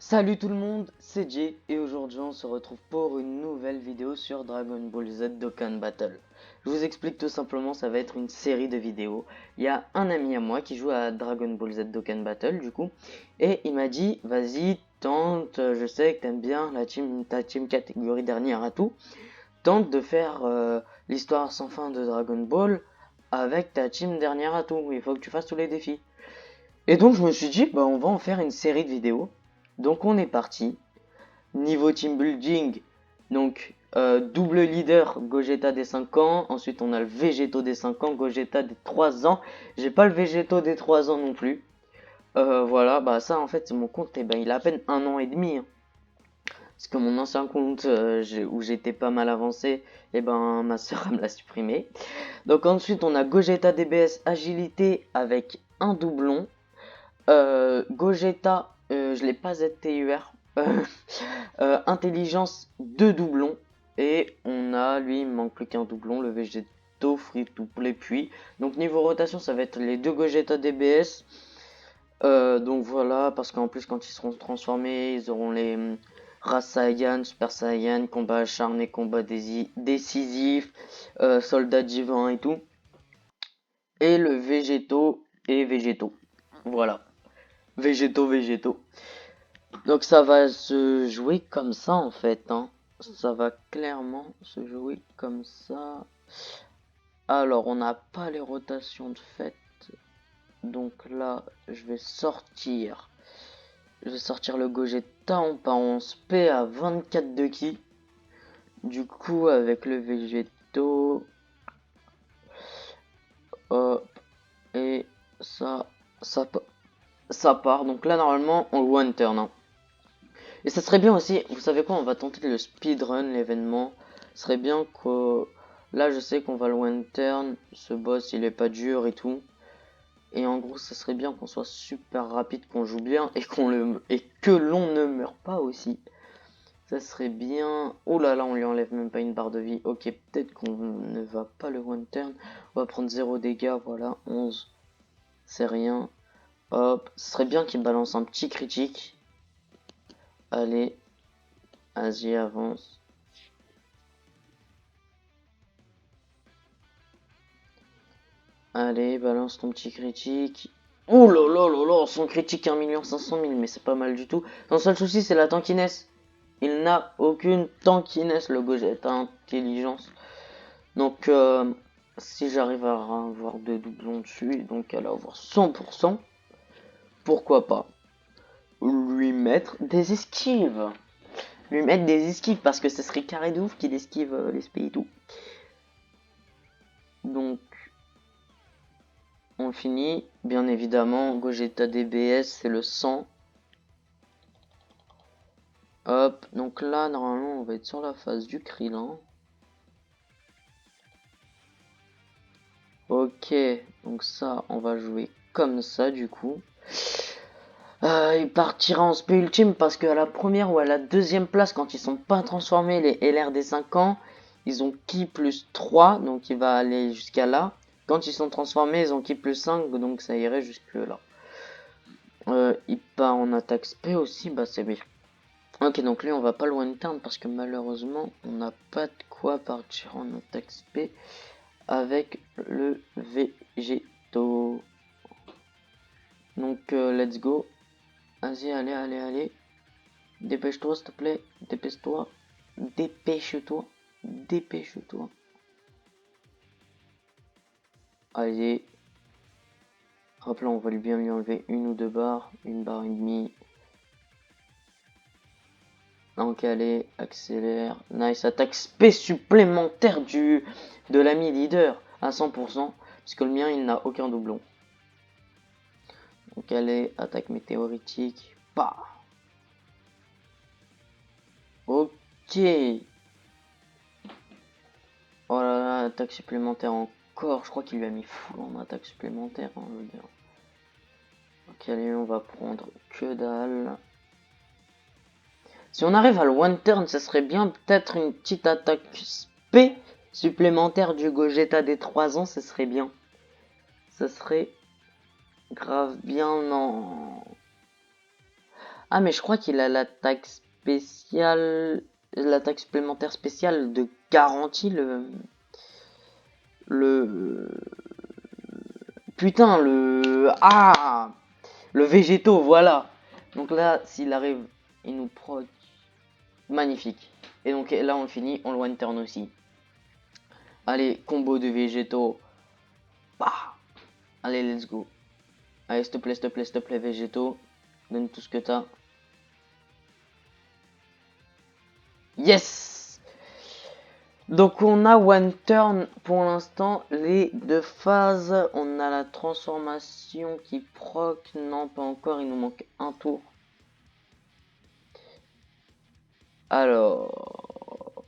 Salut tout le monde, c'est Jay et aujourd'hui on se retrouve pour une nouvelle vidéo sur Dragon Ball Z Dokkan Battle. Je vous explique tout simplement, ça va être une série de vidéos. Il y a un ami à moi qui joue à Dragon Ball Z Dokkan Battle du coup et il m'a dit vas-y tente, je sais que t'aimes bien ta team catégorie dernière à tout, tente de faire l'histoire sans fin de Dragon Ball avec ta team dernière à tout, il faut que tu fasses tous les défis. Et donc je me suis dit, bah on va en faire une série de vidéos. Donc on est parti. Niveau team building, donc double leader Gogeta des 5 ans. Ensuite on a le Végéto des 5 ans, Gogeta des 3 ans. J'ai pas le Végéto des 3 ans non plus. Voilà, bah ça en fait c'est mon compte, et ben il a à peine 1 an et demi, hein. Parce que mon ancien compte où j'étais pas mal avancé, et ben ma soeur me l'a supprimé. Donc ensuite on a Gogeta DBS agilité avec un doublon. Gogeta, je l'ai pas ZTUR. Intelligence, 2 doublons. Et on a, lui, il me manque plus qu'un doublon, le Végéto, Free to Play, puis. Donc niveau rotation, ça va être les deux Gogeta DBS. Donc voilà, parce qu'en plus, quand ils seront transformés, ils auront les Race Saiyan, Super Saiyan, combat acharné, combat décisif, soldat divin et tout. Et le Végéto et Végéto. Voilà. Végéto. Donc ça va se jouer comme ça en fait, hein. Ça va clairement se jouer comme ça. Alors on n'a pas les rotations de fait. Donc là je vais sortir. Je vais sortir le Gogeta en pas 11P à 24 de ki. Du coup avec le Végéto. Hop. Et ça. Ça, ça part. Donc là normalement on one turn, hein. Et ça serait bien aussi, vous savez quoi, on va tenter le speedrun, l'événement. Ce serait bien que... Là, je sais qu'on va le one turn, ce boss, il est pas dur et tout. Et en gros, ça serait bien qu'on soit super rapide, qu'on joue bien et que l'on ne meure pas aussi. Ça serait bien... Oh là là, on lui enlève même pas une barre de vie. Ok, peut-être qu'on ne va pas le one turn. On va prendre 0 dégâts, voilà, 11. C'est rien. Hop, ce serait bien qu'il balance un petit critique. Allez, vas-y, avance. Allez, balance ton petit critique. Ouh là là là là, son critique 1 500 000, mais c'est pas mal du tout. Son seul souci, c'est la tankiness. Il n'a aucune tankiness, le Gogeta intelligence. Donc, si j'arrive à avoir 2 doublons dessus, donc à l'avoir 100%, pourquoi pas lui mettre des esquives. Lui mettre des esquives, parce que ce serait carré de ouf qu'il esquive les spé et tout. Donc, on finit. Bien évidemment, Gogeta DBS, c'est le 100. Hop, donc là, normalement, on va être sur la phase du Krillin. Ok, donc ça, on va jouer comme ça, du coup. Il partira en SP ultime parce qu'à la première ou à la deuxième place, quand ils sont pas transformés, les LR des 5 ans, ils ont ki plus 3, donc il va aller jusqu'à là. Quand ils sont transformés, ils ont ki plus 5, donc ça irait jusque là. Il part en attaque SP aussi, bah c'est bien. Ok, donc lui on va pas le one turn parce que malheureusement on n'a pas de quoi partir en attaque SP avec le Végéto. Donc let's go. Vas-y, allez. Dépêche-toi s'il te plaît. Dépêche-toi. Dépêche-toi. Allez. Hop là, on va bien lui enlever 1 ou 2 barres. 1 barre et demie. Donc allez, accélère. Nice, attaque SP supplémentaire de l'ami leader à 100%. Puisque le mien, il n'a aucun doublon. Donc allez, attaque météoritique. Bah. Ok. Oh là là, attaque supplémentaire encore. Je crois qu'il lui a mis full en attaque supplémentaire, hein, je veux dire. Ok, allez, on va prendre que dalle. Si on arrive à le one turn, ça serait bien peut-être une petite attaque SP supplémentaire du Gogeta des 3 ans, ce serait bien. Ça serait grave bien, non. Ah, mais je crois qu'il a l'attaque spéciale, l'attaque supplémentaire spéciale de garantie le, putain, le végétaux, voilà. Donc là, s'il arrive, il nous proc. Magnifique. Et donc là, on finit, on le one turn aussi. Allez, combo de végétaux. Bah. Allez, let's go. Allez, s'il te plaît, s'il te plaît, s'il te plaît, végétaux. Donne tout ce que t'as. Yes! Donc on a one turn pour l'instant, les deux phases. On a la transformation qui proc. Non, pas encore, il nous manque un tour. Alors...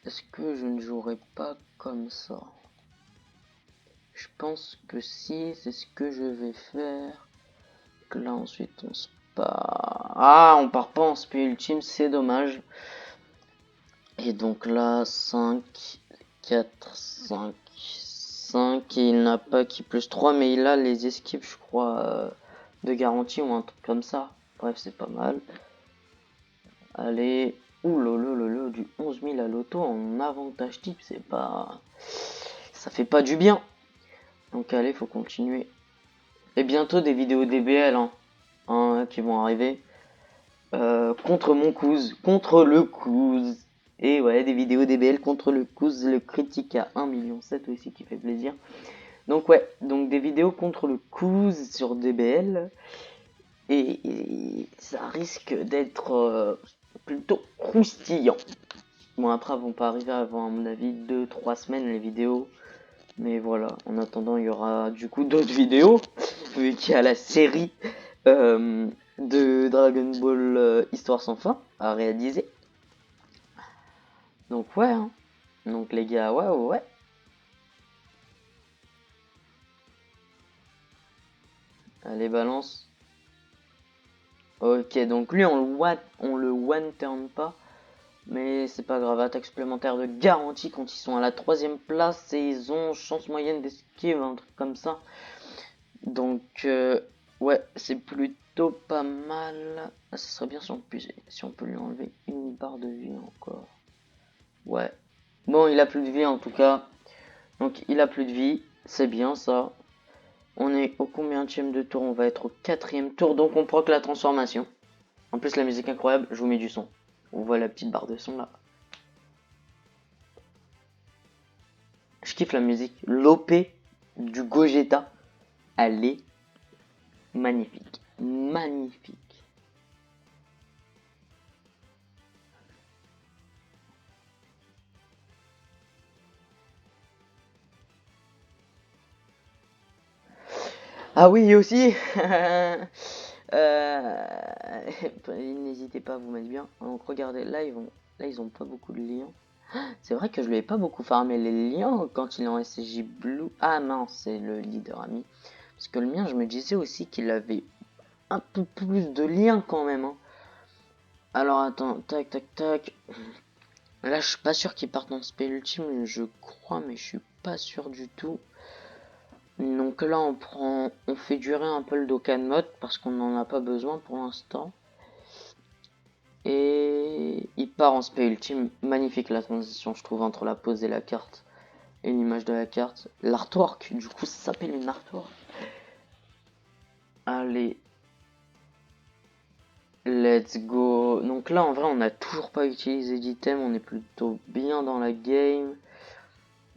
Est-ce que je ne jouerai pas comme ça? Je pense que si, c'est ce que je vais faire. Donc là, ensuite, on se part. Ah, on part pas en spé ultime, c'est dommage. Et donc là, 5, 4, 5, 5. Et il n'a pas qui plus 3, mais il a les esquives, je crois, de garantie ou un truc comme ça. Bref, c'est pas mal. Allez. Ouh lolo, du 11 000 à l'auto en avantage type, c'est pas... Ça fait pas du bien. Donc allez, faut continuer. Et bientôt des vidéos DBL qui vont arriver. Contre mon Kouz, contre le Kouz. Et ouais, des vidéos DBL contre le Kouz, le critique à 1,7 million aussi qui fait plaisir. Donc ouais, donc des vidéos contre le Kouz sur DBL. Et ça risque d'être plutôt croustillant. Bon, après, elles vont pas arriver avant, à mon avis, 2-3 semaines les vidéos. Mais voilà, en attendant, il y aura du coup d'autres vidéos, vu qu'il y a la série de Dragon Ball Histoire sans fin à réaliser. Donc ouais, hein. Donc les gars, ouais. Allez, balance. Ok, donc lui, on le one-turn pas. Mais c'est pas grave, attaque supplémentaire de garantie quand ils sont à la 3ème place et ils ont chance moyenne d'esquive, un truc comme ça. Donc, ouais, c'est plutôt pas mal. Ah, ce serait bien si on peut lui enlever une barre de vie encore. Ouais. Bon, il a plus de vie en tout cas. Donc, il a plus de vie. C'est bien ça. On est au combienième de tour? On va être au 4ème tour. Donc, on proc la transformation. En plus, la musique incroyable. Je vous mets du son. On voit la petite barre de son là. Je kiffe la musique. L'OP du Gogeta. Elle est magnifique. Magnifique. Ah oui, aussi. N'hésitez pas à vous mettre bien. Donc regardez, là ils ont pas beaucoup de liens. C'est vrai que je lui ai pas beaucoup farmé les liens quand il est en SSJ Blue. Ah non, c'est le leader ami. Parce que le mien, je me disais aussi qu'il avait un peu plus de liens quand même. Hein. Alors attends, tac. Là, je suis pas sûr qu'il parte en spell ultime, je crois, mais je suis pas sûr du tout. Donc là, on fait durer un peu le Dokkan mode parce qu'on n'en a pas besoin pour l'instant. Et il part en spé ultime. Magnifique la transition, je trouve, entre la pose et la carte. Et l'image de la carte. L'artwork, du coup, ça s'appelle une artwork. Allez. Let's go. Donc là, en vrai, on n'a toujours pas utilisé d'item. On est plutôt bien dans la game.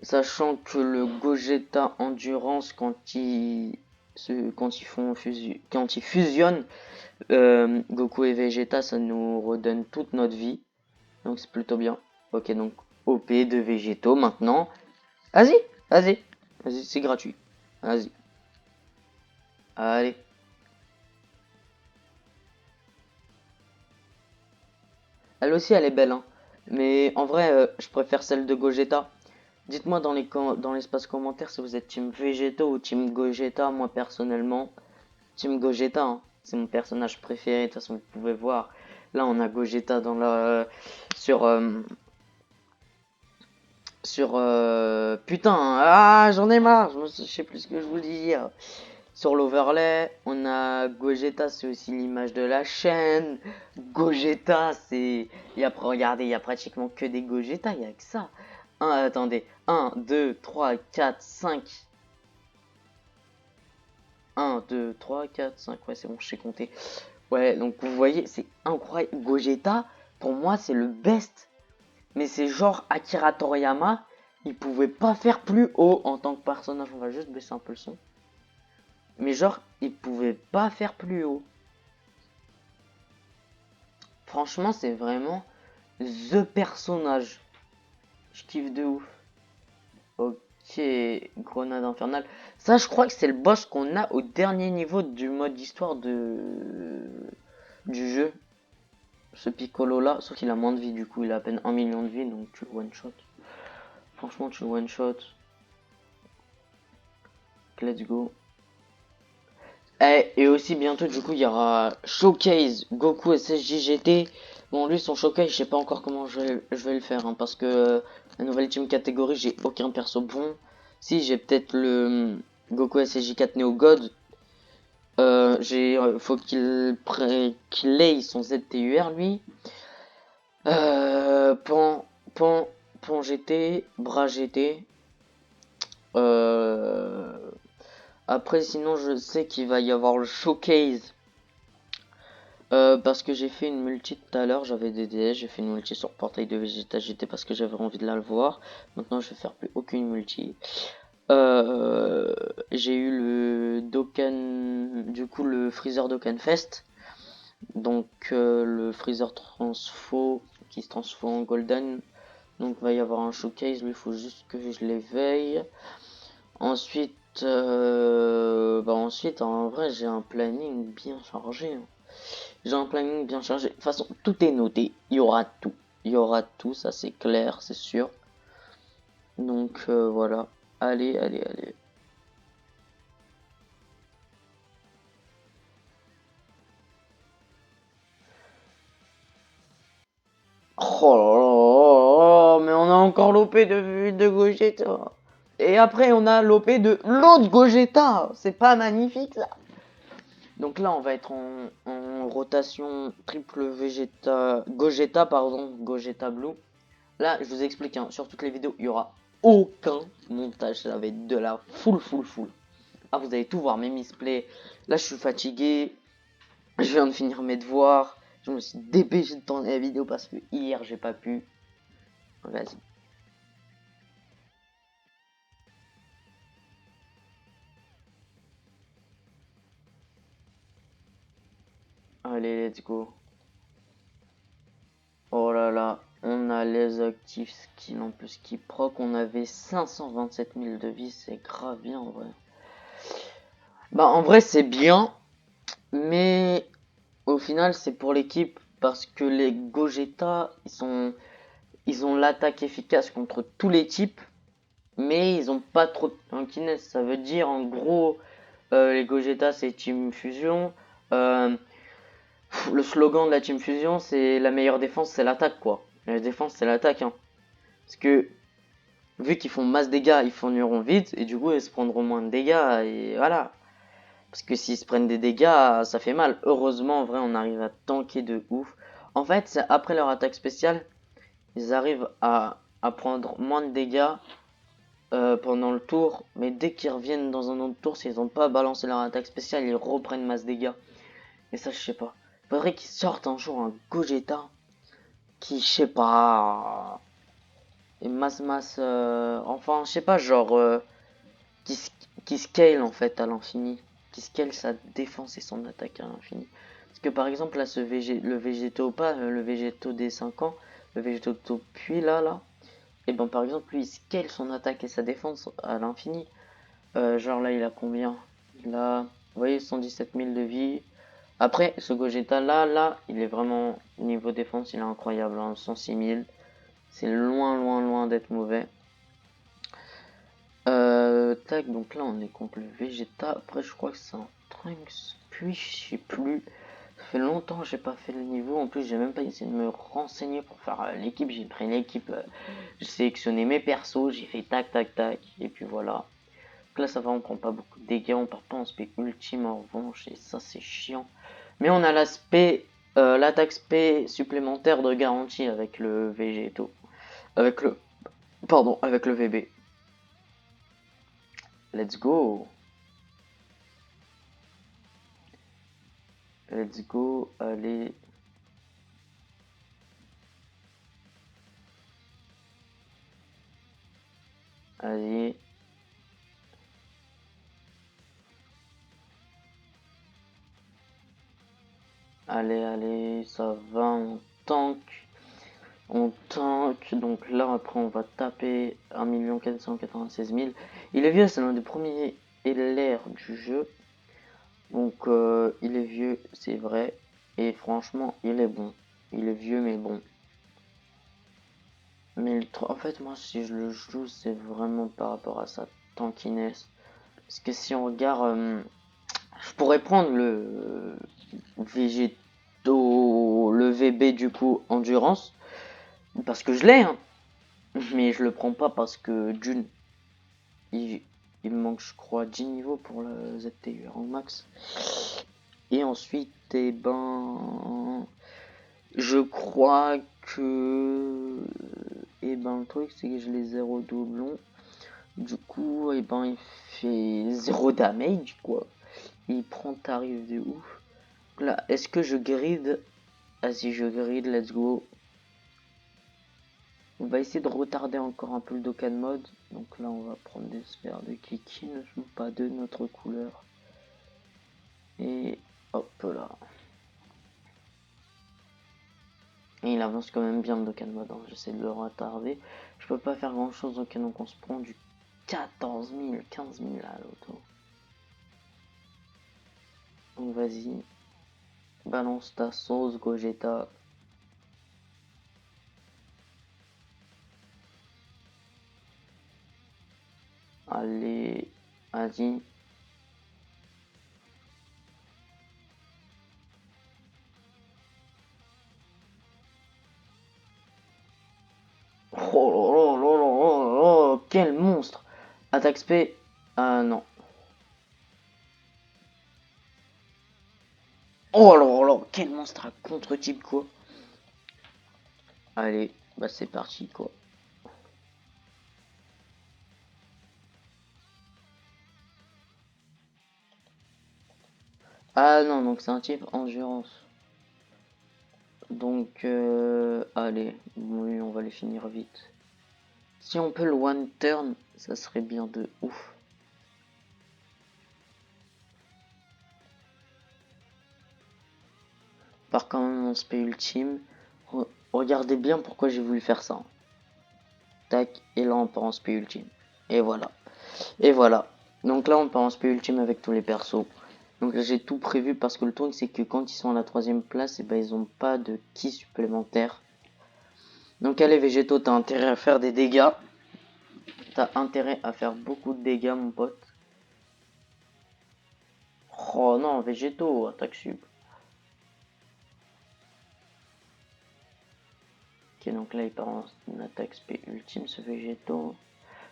Sachant que le Gogeta Endurance, quand ils fusionnent Goku et Vegeta, ça nous redonne toute notre vie. Donc c'est plutôt bien. Ok, donc OP de végétaux maintenant. Vas-y, c'est gratuit. Vas-y. Allez. Elle aussi, elle est belle, hein. Mais en vrai, je préfère celle de Gogeta. Dites-moi dans l'espace commentaire si vous êtes team Végétaux ou team Gogeta. Moi, personnellement, team Gogeta, hein. C'est mon personnage préféré. De toute façon, vous pouvez voir. Là, on a Gogeta dans la... Putain, ah, j'en ai marre, je sais plus ce que je voulais dire. Sur l'overlay, on a Gogeta, c'est aussi l'image de la chaîne. Gogeta, c'est... Et après, regardez, il y a pratiquement que des Gogeta, il y a que ça. Attendez, 1, 2, 3, 4, 5. 1, 2, 3, 4, 5. Ouais, c'est bon, je sais compter. Ouais, donc vous voyez, c'est incroyable. Gogeta, pour moi, c'est le best. Mais c'est genre Akira Toriyama, il pouvait pas faire plus haut en tant que personnage. On va juste baisser un peu le son. Mais genre, il pouvait pas faire plus haut. Franchement, c'est vraiment the personnage. Je kiffe de ouf. Ok, grenade infernale. Ça, je crois que c'est le boss qu'on a au dernier niveau du mode histoire du jeu. Ce Piccolo là, sauf qu'il a moins de vie du coup, il a à peine 1 million de vie, donc tu le one shot. Franchement, tu le one shot. Let's go. Et aussi bientôt du coup il y aura Showcase Goku SSJ GT. Bon lui son showcase je sais pas encore comment je vais le faire hein, parce que la nouvelle team catégorie j'ai aucun perso bon. Si j'ai peut-être le Goku SSJ 4 Neo God. Faut qu'il ait son ZTUR lui. Pan, Pan, Pan GT, Bras GT. Après sinon je sais qu'il va y avoir le showcase. Parce que j'ai fait une multi tout à l'heure, j'avais des DS, j'ai fait une multi sur Portail de Vegeta GT parce que j'avais envie de la le voir. Maintenant je vais faire plus aucune multi. J'ai eu le Dokkan, du coup le Freezer Dokkan Fest. Donc le Freezer Transfo qui se transforme en Golden. Donc il va y avoir un showcase, lui il faut juste que je l'éveille. Ensuite, ensuite en vrai j'ai un planning bien chargé. Hein. J'ai un planning bien chargé. De toute façon, tout est noté. Il y aura tout. Il y aura tout, ça c'est clair, c'est sûr. Donc voilà. Allez, allez, allez. Oh là là, mais on a encore l'OP de Gogeta. Et après, on a l'OP de l'autre Gogeta. C'est pas magnifique ça. Donc là, on va être en rotation triple Vegeta, Gogeta, pardon, Gogeta Blue. Là, je vous explique, hein, sur toutes les vidéos, il y aura aucun montage. Ça va être de la full. Ah, vous allez tout voir, mes misplays. Là, je suis fatigué. Je viens de finir mes devoirs. Je me suis dépêché de tourner la vidéo parce que hier, j'ai pas pu. Vas-y. Allez, let's go. Oh là là, on a les actifs skills en plus qui proc. On avait 527 000 de vie, c'est grave bien en vrai. Bah, en vrai, c'est bien, mais au final, c'est pour l'équipe parce que les Gogeta, ils ont l'attaque efficace contre tous les types, mais ils ont pas trop de tankiness. Ça veut dire en gros, les Gogeta c'est Team Fusion. Le slogan de la Team Fusion c'est la meilleure défense c'est l'attaque quoi. La défense c'est l'attaque hein. Parce que vu qu'ils font masse dégâts, ils fourniront vite et du coup ils se prendront moins de dégâts et voilà. Parce que s'ils se prennent des dégâts, ça fait mal. Heureusement en vrai on arrive à tanker de ouf. En fait c'est après leur attaque spéciale, ils arrivent à prendre moins de dégâts pendant le tour, mais dès qu'ils reviennent dans un autre tour, s'ils n'ont pas balancé leur attaque spéciale, ils reprennent masse dégâts. Et ça, je sais pas. Faudrait qu'ils sortent un jour un Gogeta qui, je sais pas, et enfin, je sais pas, genre, qui, qui scale en fait à l'infini, qui scale sa défense et son attaque à l'infini. Parce que par exemple, là, le Végéto pas, le Végéto des 5 ans, le Végéto puis là, et ben par exemple, lui, il scale son attaque et sa défense à l'infini. Genre là, il a combien? Il a, vous voyez, 117 000 de vie. Après, ce Gogeta là, il est vraiment, niveau défense, il est incroyable. Hein, 106 000. C'est loin d'être mauvais. Tac, donc là, on est contre le Vegeta. Après, je crois que c'est un Trunks. Puis, je sais plus. Ça fait longtemps que j'ai pas fait le niveau. En plus, j'ai même pas essayé de me renseigner pour faire l'équipe. J'ai pris l'équipe. J'ai sélectionné mes persos. J'ai fait tac. Et puis voilà. Donc là ça va, on prend pas beaucoup de dégâts, on part pas en spé ultime en revanche, et ça c'est chiant. Mais on a l'aspect, l'attaque spé supplémentaire de garantie avec le végétaux. Avec le, pardon, avec le VB. Let's go. Let's go, allez. Allez. Allez, allez, ça va, on tank. On tank, donc là après on va taper 1 496 000. Il est vieux, c'est l'un des premiers LR du jeu. Donc il est vieux, c'est vrai. Et franchement, il est bon. Il est vieux mais bon. Mais en fait, moi si je le joue, c'est vraiment par rapport à sa tankiness. Parce que si on regarde, je pourrais prendre le végétaux, le VB du coup endurance. Parce que je l'ai, hein. Mais je le prends pas parce que d'une, il me manque je crois 10 niveaux pour le ZTU en max. Et ensuite, eh ben, je crois que, eh ben, le truc c'est que je l'ai 0 doublon. Du coup, eh ben, il fait 0 damage quoi. Il prend tarif de ouf. Là, est-ce que je grid? Vas-y, je grid, let's go. On va essayer de retarder encore un peu le Dokkan mode. Donc là, on va prendre des sphères de Kiki, ne joue pas de notre couleur. Et hop là. Et il avance quand même bien le Dokkan mode. Hein. J'essaie de le retarder. Je peux pas faire grand chose. Ok, donc on se prend du 14 000, 15 000 à l'auto. Donc vas-y. Balance ta sauce, Gogeta. Allez, vas-y. Oh là là là là là, quel monstre! Attaque spé. Ah non. Oh là là, quel monstre à contre-type quoi. Allez, bah c'est parti quoi. Ah non, donc c'est un type endurance. Donc allez, oui, on va les finir vite. Si on peut le one turn, ça serait bien de ouf. Par quand même mon spé ultime. Regardez bien pourquoi j'ai voulu faire ça. Tac, et là on part en spé ultime. Et voilà. Et voilà. Donc là on part en spé ultime avec tous les persos. Donc là j'ai tout prévu parce que le truc c'est que quand ils sont à la 3ème place, et ben ils ont pas de ki supplémentaire. Donc allez végétaux, t'as intérêt à faire des dégâts. T'as intérêt à faire beaucoup de dégâts mon pote. Oh non, végétaux, attaque sub. Ok, donc là il part en attaque spé ultime ce végétaux.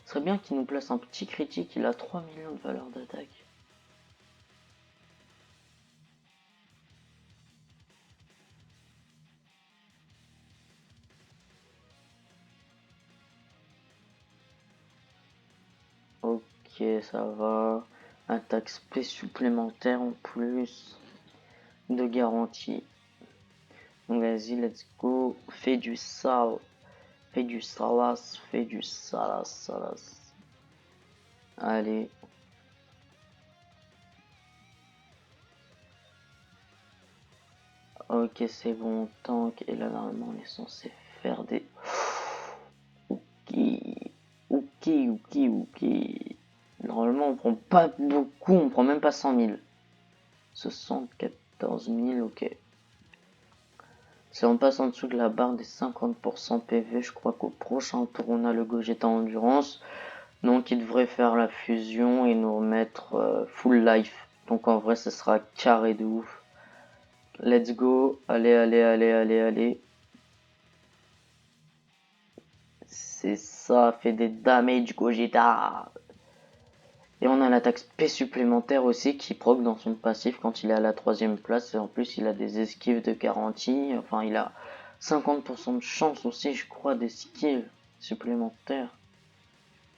Ce serait bien qu'il nous place un petit critique, il a 3 millions de valeur d'attaque. Ok, ça va. Attaque spé supplémentaire en plus de garantie. Donc vas-y, let's go. Fais du sale. Fais du salas. Fais du salas. Salas. Allez. Ok, c'est bon, tank. Et là, normalement, on est censé faire des... Ok. Ok, ok, ok. Normalement, on prend pas beaucoup. On prend même pas 100 000. 74 000, ok. Si on passe en dessous de la barre des 50% PV, je crois qu'au prochain tour, on a le Gogeta Endurance. Donc, il devrait faire la fusion et nous remettre full life. Donc, en vrai, ce sera carré de ouf. Let's go. Allez, allez, allez, allez, allez. C'est ça, fait des damage Gogeta. Et on a l'attaque spé supplémentaire aussi qui proc dans son passif quand il est à la 3ème place. Et en plus, il a des esquives de garantie. Enfin, il a 50% de chance aussi, je crois, d'esquives supplémentaires.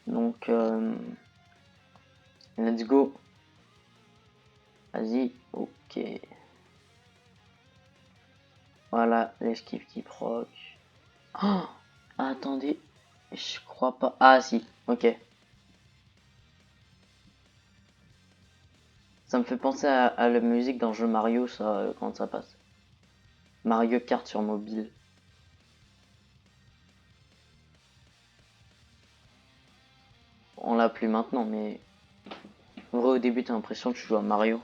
Donc, let's go. Vas-y, ok. Voilà, l'esquive qui proc. Oh, attendez, je crois pas. Ah si, ok. Ça me fait penser à la musique d'un jeu Mario, ça, quand ça passe. Mario Kart sur mobile. On l'a plus maintenant, mais en vrai, au début, t'as l'impression que tu joues à Mario.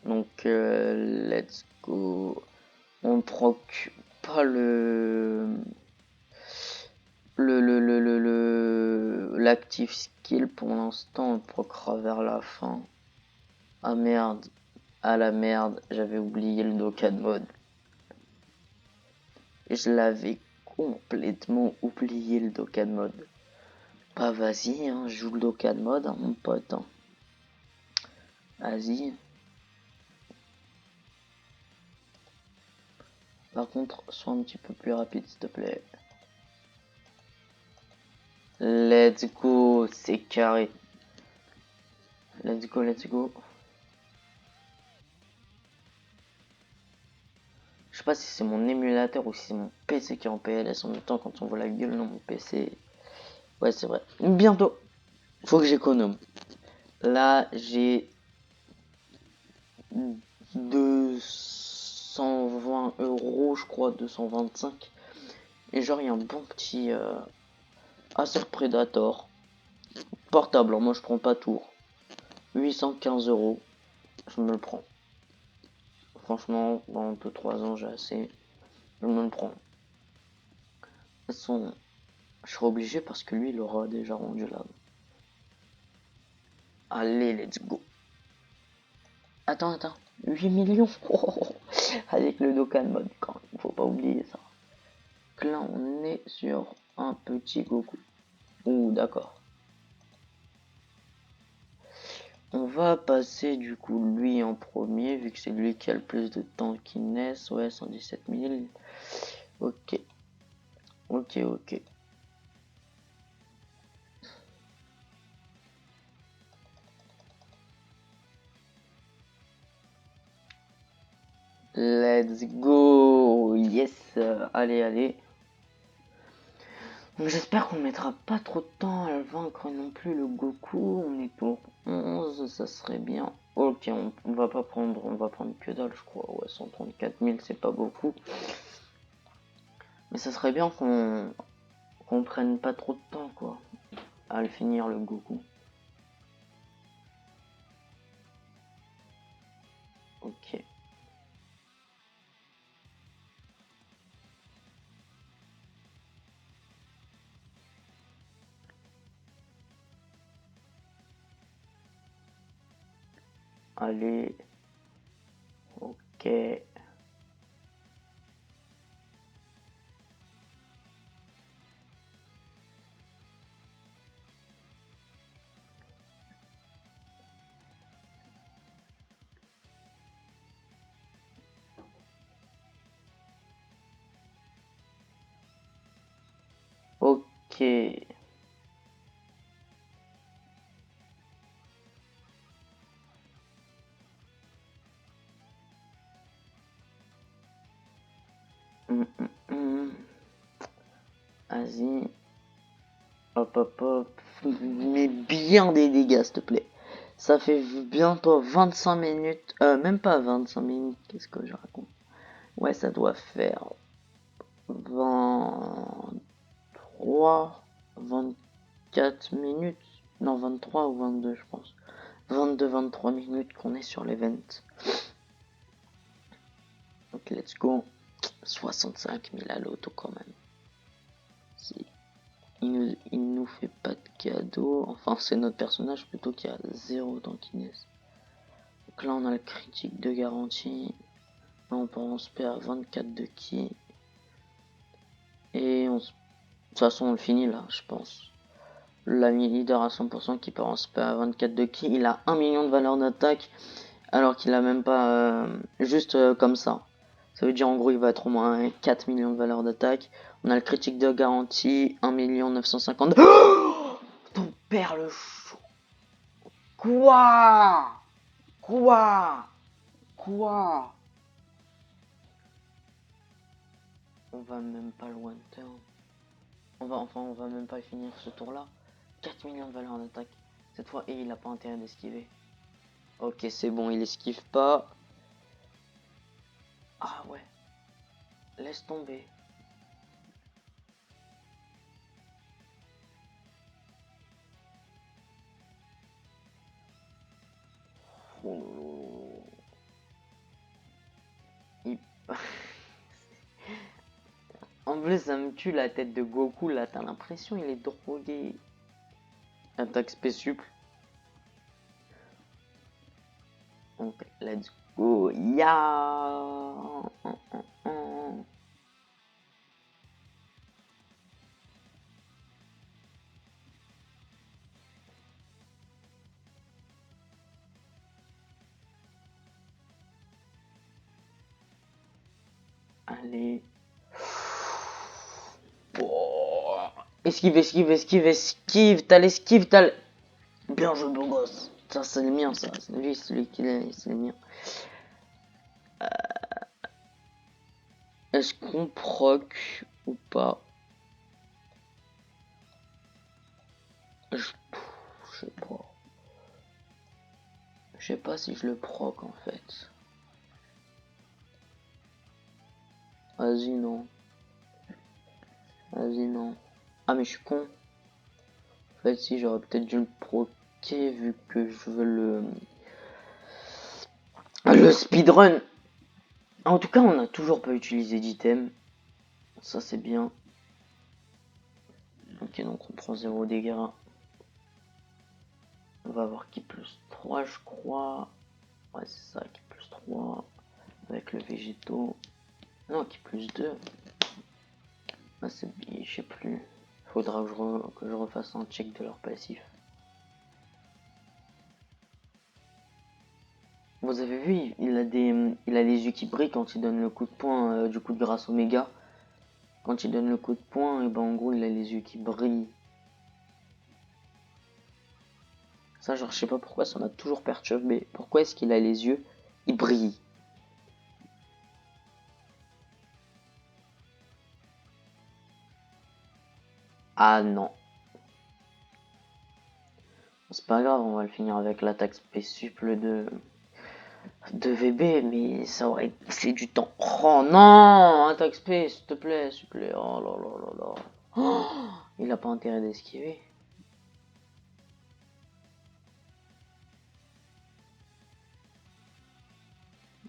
Donc, let's go. On proc pas l'active skill pour l'instant, on le procra vers la fin. Ah merde, ah la merde, j'avais oublié le Dokkan mode. Je l'avais complètement oublié le Dokkan mode. Bah vas-y, hein, joue le Dokkan mode, hein, mon pote. Hein. Vas-y. Par contre, sois un petit peu plus rapide, s'il te plaît. Let's go, c'est carré. Let's go, let's go. Je sais pas si c'est mon émulateur ou si c'est mon PC qui est en PLS en même temps quand on voit la gueule dans mon PC. Ouais, c'est vrai. Bientôt. Faut que j'économe. Là, j'ai 220 €, je crois, 225. Et genre, il y a un bon petit Acer Predator. Portable, alors moi je prends pas tour. 815 €. Je me le prends. Franchement, dans 2-3 ans, j'ai assez. Je me le prends. De toute façon, je serai obligé parce que lui, il aura déjà rendu là. Allez, let's go. Attends. 8 millions. Avec le Dokkan mode, quand même. Faut pas oublier ça. Donc là, on est sur un petit Goku. Ouh, d'accord. On va passer du coup lui en premier, vu que c'est lui qui a le plus de temps qui naisse. Ouais, 117 000. Ok. Ok. Let's go. Yes. Allez. Donc j'espère qu'on mettra pas trop de temps à le vaincre non plus, le Goku. On est pour 11, ça serait bien. Ok, on va pas prendre, on va prendre que dalle, je crois. Ouais, 134 000, c'est pas beaucoup. Mais ça serait bien qu'on prenne pas trop de temps, quoi, à le finir, le Goku. Ok. Allez. Ok. Ok. Vas-y. Hop. Mais bien des dégâts, s'il te plaît. Ça fait bientôt 25 minutes. Même pas 25 minutes. Qu'est-ce que je raconte? Ouais, ça doit faire 23, 24 minutes. Non, 23 ou 22, je pense. 22-23 minutes qu'on est sur l'event. Donc, let's go. 65 000 à l'auto quand même. Il nous fait pas de cadeau. Enfin, c'est notre personnage plutôt qui a 0 tankiness. Donc là, on a le critique de garantie. Là, on peut en spé à 24 de ki. Et de toute façon, on le finit là, je pense. L'ami leader à 100% qui part en spé à 24 de ki. Il a 1 million de valeur d'attaque. Alors qu'il a même pas... juste comme ça. Ça veut dire en gros il va être au moins 4 millions de valeur d'attaque. On a le critique de garantie. 1 950 000. Oh, ton père le chou. Quoi? On va même pas le one turn. On va même pas finir ce tour là. 4 millions de valeur d'attaque. Cette fois, et il a pas intérêt d'esquiver. Ok, c'est bon, il esquive pas. Ah ouais. Laisse tomber. Oh. Il... En plus, ça me tue la tête de Goku là. T'as l'impression il est drogué. Attaque spé suple. Donc, let's go. Ya. Allez. Oh. Esquive, esquive, esquive, esquive. T'as l'esquive, t'as le... Bien joué, beau gosse. Ça, c'est le mien, ça. C'est lui, celui qui l'est, c'est le mien. Est-ce qu'on proc ou pas? Je sais pas. Je sais pas si je le proc en fait. Vas-y, non. Vas-y, non. Ah, mais je suis con. En fait, si, j'aurais peut-être dû le proquer vu que je veux le speedrun. En tout cas, on n'a toujours pas utilisé d'item. Ça, c'est bien. Ok, donc on prend 0 dégâts. On va avoir qui plus 3, je crois. Ouais, c'est ça, qui plus 3. Avec le végétaux. Non, qui plus 2. Ah, c'est... je sais plus. Faudra que je refasse un check de leur passif. Vous avez vu, il a des yeux qui brillent quand il donne le coup de poing du coup de grâce Oméga. Quand il donne le coup de poing, et ben en gros il a les yeux qui brillent. Ça genre je sais pas pourquoi ça m'a toujours perturbé. Pourquoi est-ce qu'il a les yeux, ils brillent? Ah non. C'est pas grave, on va le finir avec l'attaque spé suple de VB, mais ça aurait c'est du temps. Oh non, attaque spé, s'il te plaît, s'il te plaît. Oh là là là là. Oh, il a pas intérêt d'esquiver.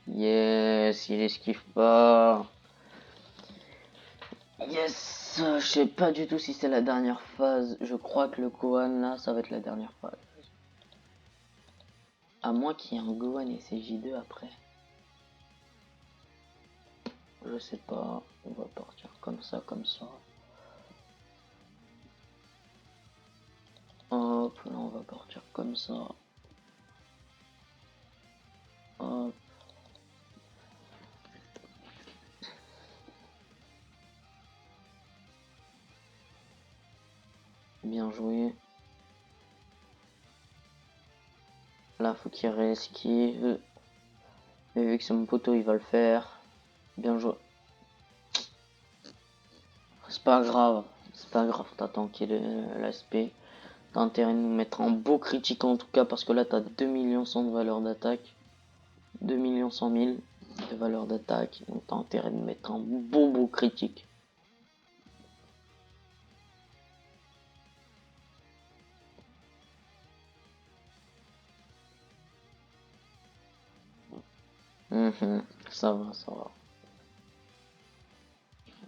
Yes, il esquive pas. Yes, je sais pas du tout si c'est la dernière phase. Je crois que le Gohan là, ça va être la dernière phase. À moins qu'il y ait un Gohan et CJ2 après. Je sais pas. On va partir comme ça, comme ça. Hop, là on va partir comme ça. Hop. Bien joué. Là, faut qu'il réesquive. Mais vu que c'est mon poteau, il va le faire. Bien joué. C'est pas grave. C'est pas grave, t'attends qu'il ait l'aspect. T'as intérêt de nous mettre un beau critique en tout cas, parce que là, t'as 2 100 000 de valeur d'attaque. 2 100 000 de valeur d'attaque. Donc t'as intérêt de mettre un beau critique. Ça va, ça va.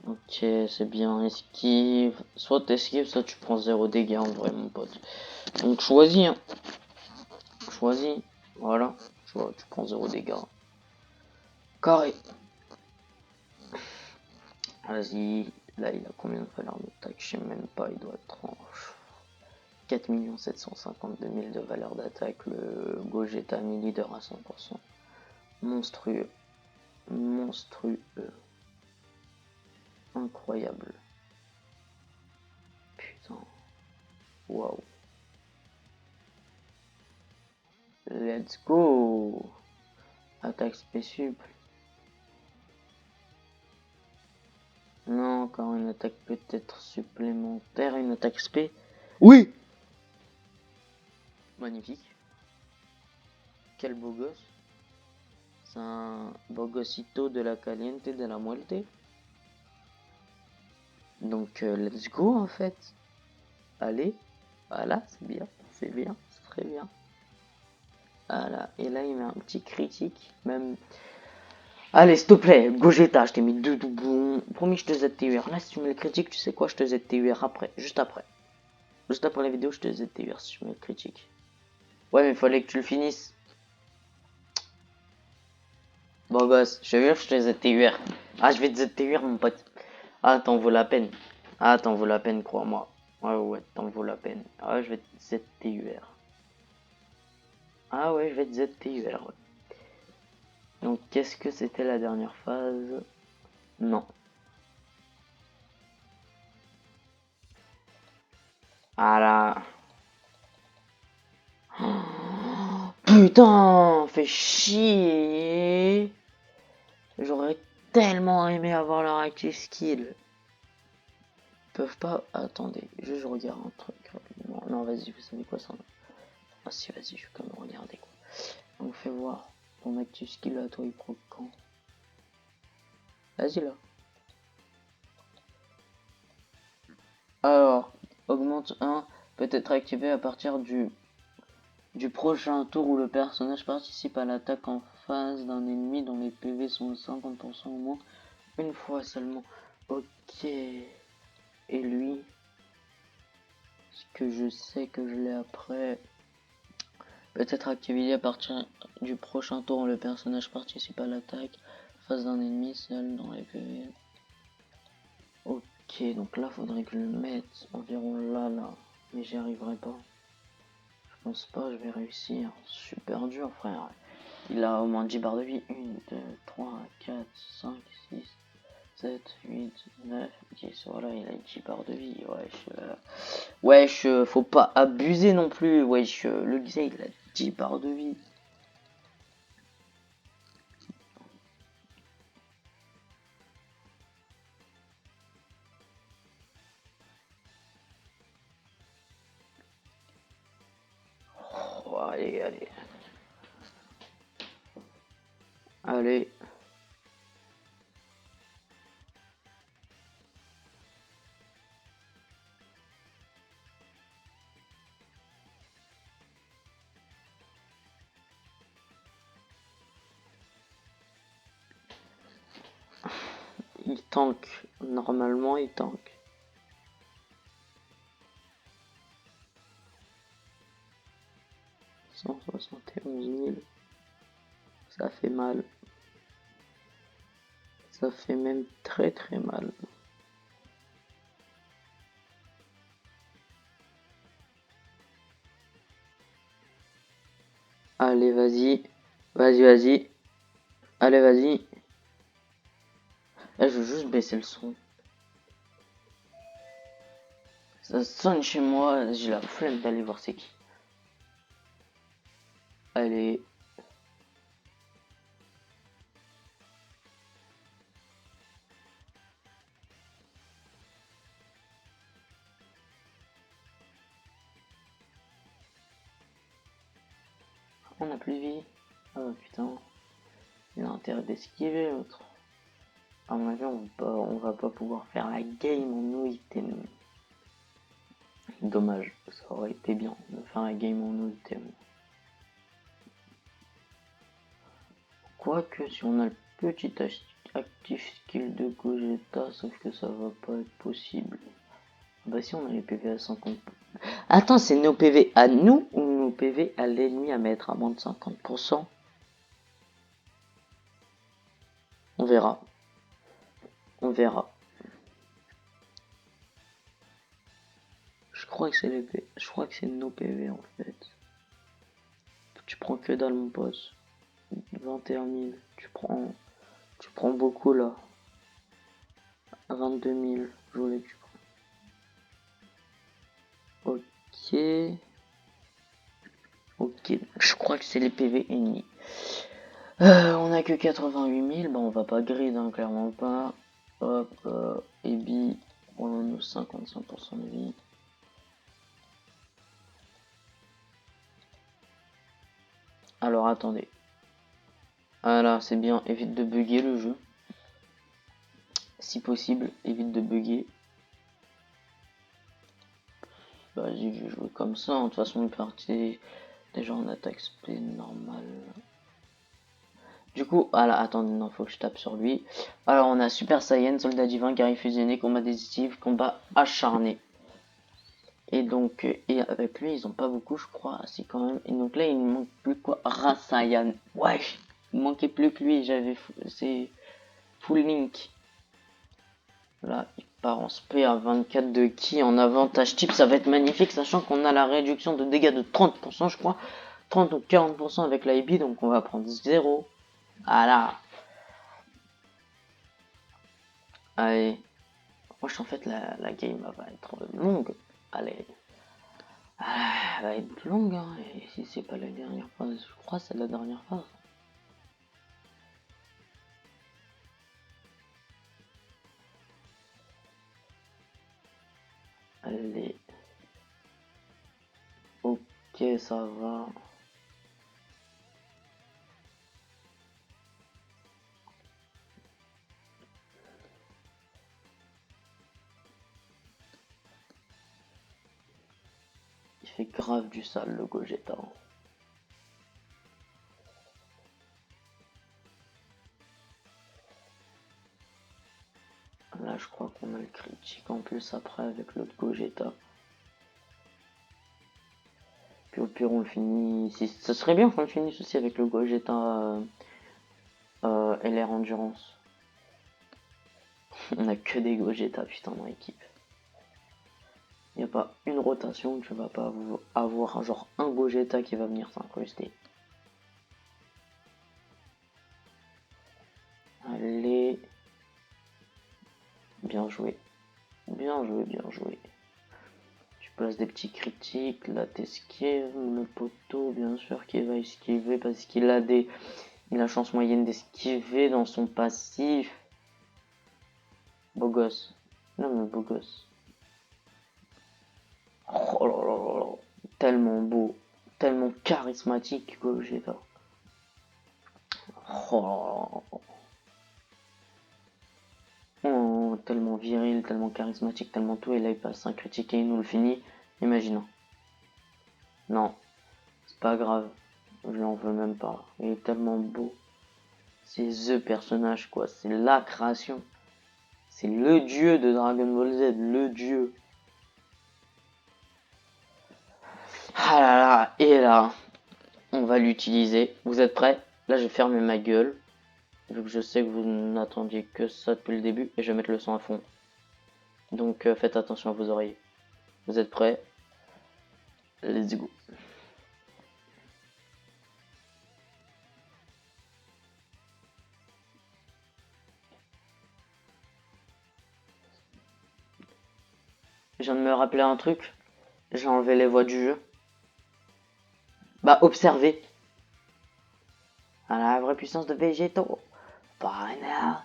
Ok, c'est bien, esquive. Soit t'esquives, soit tu prends 0 dégâts en vrai, mon pote. Donc choisis, hein. Choisis. Voilà. Tu prends 0 dégâts. Carré. Vas-y. Là, il a combien de valeur d'attaque? Je sais même pas, il doit être en... 4 752 000 de valeur d'attaque. Le Gogeta mis leader à 100%. Monstrueux. Monstrueux. Incroyable. Putain. Waouh. Let's go. Attaque spéciale. Non, encore une attaque peut-être supplémentaire. Une attaque spé. Oui. Magnifique. Quel beau gosse. C'est un bogosito de la caliente de la muerte. Donc let's go en fait. Allez. Voilà, c'est bien. C'est bien. C'est très bien. Voilà. Et là il met un petit critique. Même. Allez, s'il te plaît, Gogeta, je t'ai mis 2 doublons. Promis, je te ZTUR. Là, si tu mets le critique, tu sais quoi, je te ZTUR après. Juste après. Juste après la vidéo, je te ZTUR si tu mets le critique. Ouais, mais il fallait que tu le finisses. Bon gosse, je te jure, je te ZTUR. Ah, je vais te ZTUR, mon pote. Ah, t'en vaut la peine. Ah, t'en vaut la peine, crois-moi. Ouais, t'en vaut la peine. Ah, je vais te ZTUR. Ah ouais, je vais te ZTUR, ouais. Donc, qu'est-ce que c'était la dernière phase? Non. Ah là. Oh, putain, fait chier. J'aurais tellement aimé avoir leur active skill. Ils peuvent pas. Attendez, je regarde un truc rapidement. Non, vas-y, vous savez quoi ça? Ah si, vas-y, je vais quand même regarder quoi. Donc, fais voir. Ton active skill là, toi, il proc quand? Vas-y là. Alors, augmente 1 peut être activé à partir du prochain tour où le personnage participe à l'attaque en phase d'un ennemi dont les PV sont 50% au moins, une fois seulement. Ok. Et lui, ce que je sais que je l'ai après, peut être activé à partir du prochain tour où le personnage participe à l'attaque, phase d'un ennemi seul dans les PV. Ok, donc là faudrait que je le mette environ là, mais j'y arriverai pas. Je pense pas, je vais réussir. Super dur, frère. Il a au moins 10 barres de vie. 1, 2, 3, 4, 5, 6, 7, 8, 9, 10. Voilà, il a 10 barres de vie. Wesh, faut pas abuser non plus. Wesh, le gars, il a 10 barres de vie. Oh, allez. Allez. Il tank. Normalement, il tank. $171 000. Ça fait mal. Ça fait même très mal. Allez, vas-y. Vas-y. Allez, vas-y. Là, je veux juste baisser le son. Ça sonne chez moi, j'ai la flemme d'aller voir c'est qui. Allez. On a plus de vie. Oh putain. Il a intérêt d'esquiver l'autre. À mon avis, on va pas pouvoir faire la game en no item. Dommage, ça aurait été bien de faire la game en no item. Quoique, si on a le petit active skill de Gogeta, sauf que ça va pas être possible. Bah si on a les PV à 50. Attends, c'est nos PV à nous ou nos PV à l'ennemi à mettre à moins de 50%? On verra. crois que c'est les je crois que c'est nos PV en fait. Tu prends que dalle mon pote. 21 000. Tu prends beaucoup là. 22 000. Je voulais que tu prends. Ok. Ok. Je crois que c'est les PV ennemis. On a que 88 000. Bon, on va pas grid, hein, clairement pas. Hop. Ebi. On a nos 55% de vie. Alors attendez. Ah là, c'est bien. Évite de bugger le jeu. Si possible, évite de bugger. Vas-y, je vais jouer comme ça. De toute façon, une partie. Déjà, on attaque spé normal. Du coup, ah là, attends, non, faut que je tape sur lui. Alors, on a Super Saiyan, Soldat Divin, Guerrier Fusionné, Combat Décisif, Combat Acharné. Et donc, et avec lui, ils ont pas beaucoup, je crois. Si, quand même. Et donc là, il ne manque plus quoi? Rasayan. Ouais, il manquait plus que lui. C'est Full Link. Là, il part en spé à 24 de ki en avantage type. Ça va être magnifique, sachant qu'on a la réduction de dégâts de 30%, je crois. 30 ou 40% avec l'IB, donc on va prendre 0. Voilà. Allez. Moi, en fait, la game va être longue. Allez. Elle va être longue, hein. Et si c'est pas la dernière phase, je crois que c'est la dernière phase. Allez. Ok, ça va. Il fait grave du sale, le Gogeta. Là, je crois qu'on a le critique en plus après avec l'autre Gogeta. Puis au pire, on le finit. Ça serait bien qu'on le finisse aussi avec le Gogeta LR Endurance. On a que des Gogeta, putain, dans l'équipe. Il n'y a pas une rotation où tu vas pas avoir genre un Gogeta qui va venir s'incruster. Allez. Bien joué. Bien joué, bien joué. Tu places des petits critiques. Là, t'esquives. Le poteau, bien sûr, qui va esquiver parce qu'il a il a chance moyenne d'esquiver dans son passif. Beau gosse. Non, mais beau gosse. Oh là là là là. Tellement beau. Tellement charismatique, Gogeta. Oh, oh, tellement viril, tellement charismatique, tellement tout. Et là, il passe un critique et il nous le finit. Imaginons. Non, c'est pas grave. Je l'en veux même pas. Il est tellement beau. C'est THE personnage, quoi. C'est la création. C'est le dieu de Dragon Ball Z. Le dieu. Ah là là. Et là, on va l'utiliser. Vous êtes prêts? Là, je vais fermer ma gueule. Vu que je sais que vous n'attendiez que ça depuis le début. Et je vais mettre le son à fond. Donc, faites attention à vos oreilles. Vous êtes prêts? Let's go. Je viens de me rappeler un truc. J'ai enlevé les voix du jeu. Bah, observez. À la vraie puissance de végétaux. Final.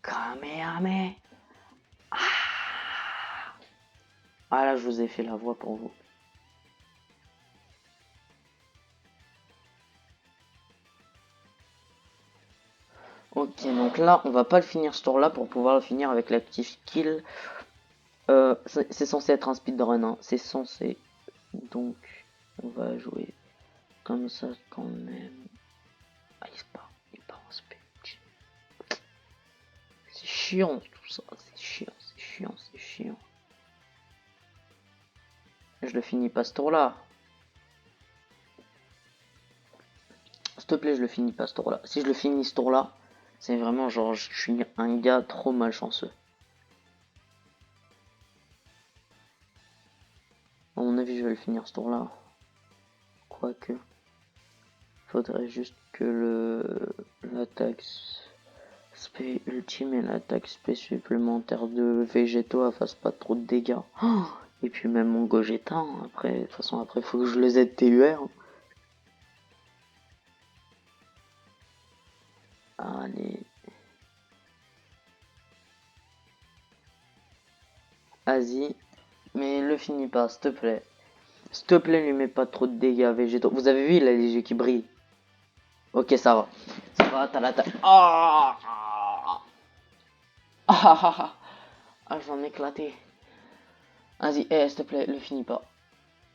Kamehameha. Ah là, je vous ai fait la voix pour vous. Ok, donc là, on va pas le finir ce tour-là pour pouvoir le finir avec l'active kill. C'est censé être un speedrun, hein. C'est censé. Donc, on va jouer comme ça quand même. Ah, il part en speed. C'est chiant tout ça, c'est chiant, c'est chiant, c'est chiant. Je le finis pas ce tour-là. S'il te plaît, je le finis pas ce tour-là. Si je le finis ce tour-là, c'est vraiment genre, je suis un gars trop malchanceux. finir ce tour là. Quoique. Faudrait juste que l'attaque spé ultime et l'attaque spé supplémentaire de végétaux fassent pas trop de dégâts. Oh, et puis même mon Gogeta, hein, après, de toute façon après faut que je le ZTUR. Allez. Vas-y. Mais le finis pas, s'il te plaît. S'il te plaît, lui mets pas trop de dégâts végétaux. Vous avez vu, il a les yeux qui brillent. Ok, ça va. Ça va, t'as la taille. Ah ah ah ah. Ah, j'en ai éclaté. Vas-y, s'il te plaît, le finis pas.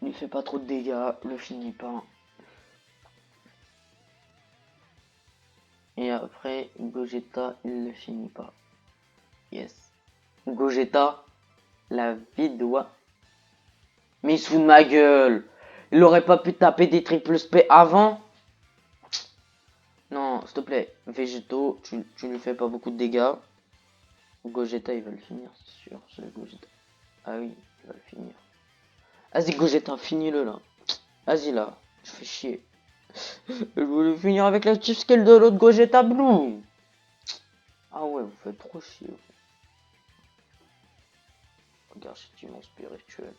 Lui fais pas trop de dégâts, le finis pas. Et après, Gogeta, il le finit pas. Yes. Gogeta, la vie doit. Mais il se fout de ma gueule. Il aurait pas pu taper des triple spé avant. Non, s'il te plaît, végétaux, tu lui fais pas beaucoup de dégâts. Gogeta, il va le finir, c'est sûr. C'est Gogeta. Ah oui, il va le finir. Vas-y, Gogeta, finis-le là. Vas-y là, je fais chier. Je voulais finir avec la chief scale de l'autre Gogeta Blue. Ah ouais, vous faites trop chier. Regarde cet immense spirituel.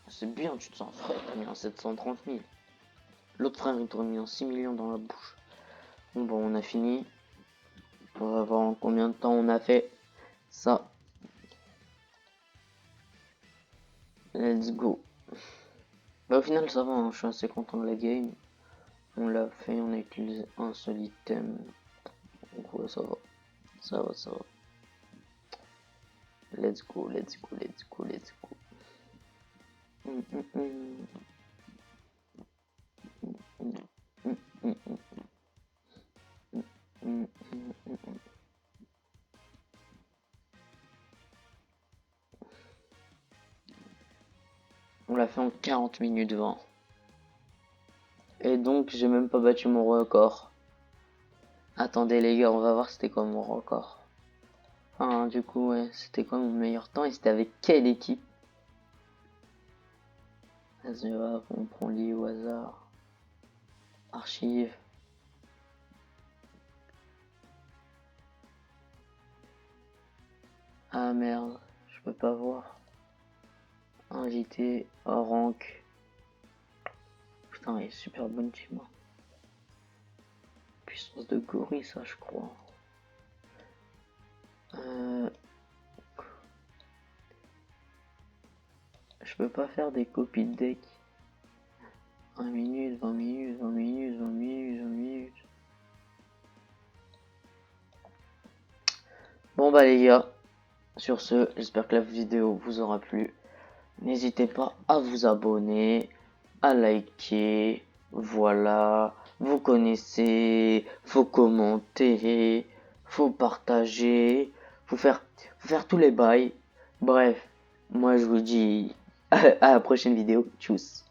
C'est bien, tu te sens frais, t'as mis un 730 000. L'autre frère, il t'aurait mis un 6 millions dans la bouche. Bon, on a fini. On va voir en combien de temps on a fait ça. Let's go. Bah, au final, ça va, hein, je suis assez content de la game. On l'a fait, on a utilisé un seul item. Donc ouais, ça va. Ça va, ça va. Let's go, let's go, let's go, let's go. On l'a fait en 40 minutes 20. Et donc, j'ai même pas battu mon record. Attendez les gars, on va voir c'était quoi mon record. Enfin, du coup, ouais, c'était quoi mon meilleur temps et c'était avec quelle équipe? Vas-y, on prend lié au hasard. Archive. Ah merde, je peux pas voir. Invité, rank. Putain, il est super bonne team. Puissance de gorille, ça je crois. Je peux pas faire des copies de deck. 1 minute, 20 minutes, 20 minutes, 20 minutes, 20 minutes. Bon bah les gars, sur ce, j'espère que la vidéo vous aura plu. N'hésitez pas à vous abonner, à liker, voilà, vous connaissez, faut commenter, faut partager, faut faire tous les bails. Bref, moi je vous dis à la prochaine vidéo, tchuss.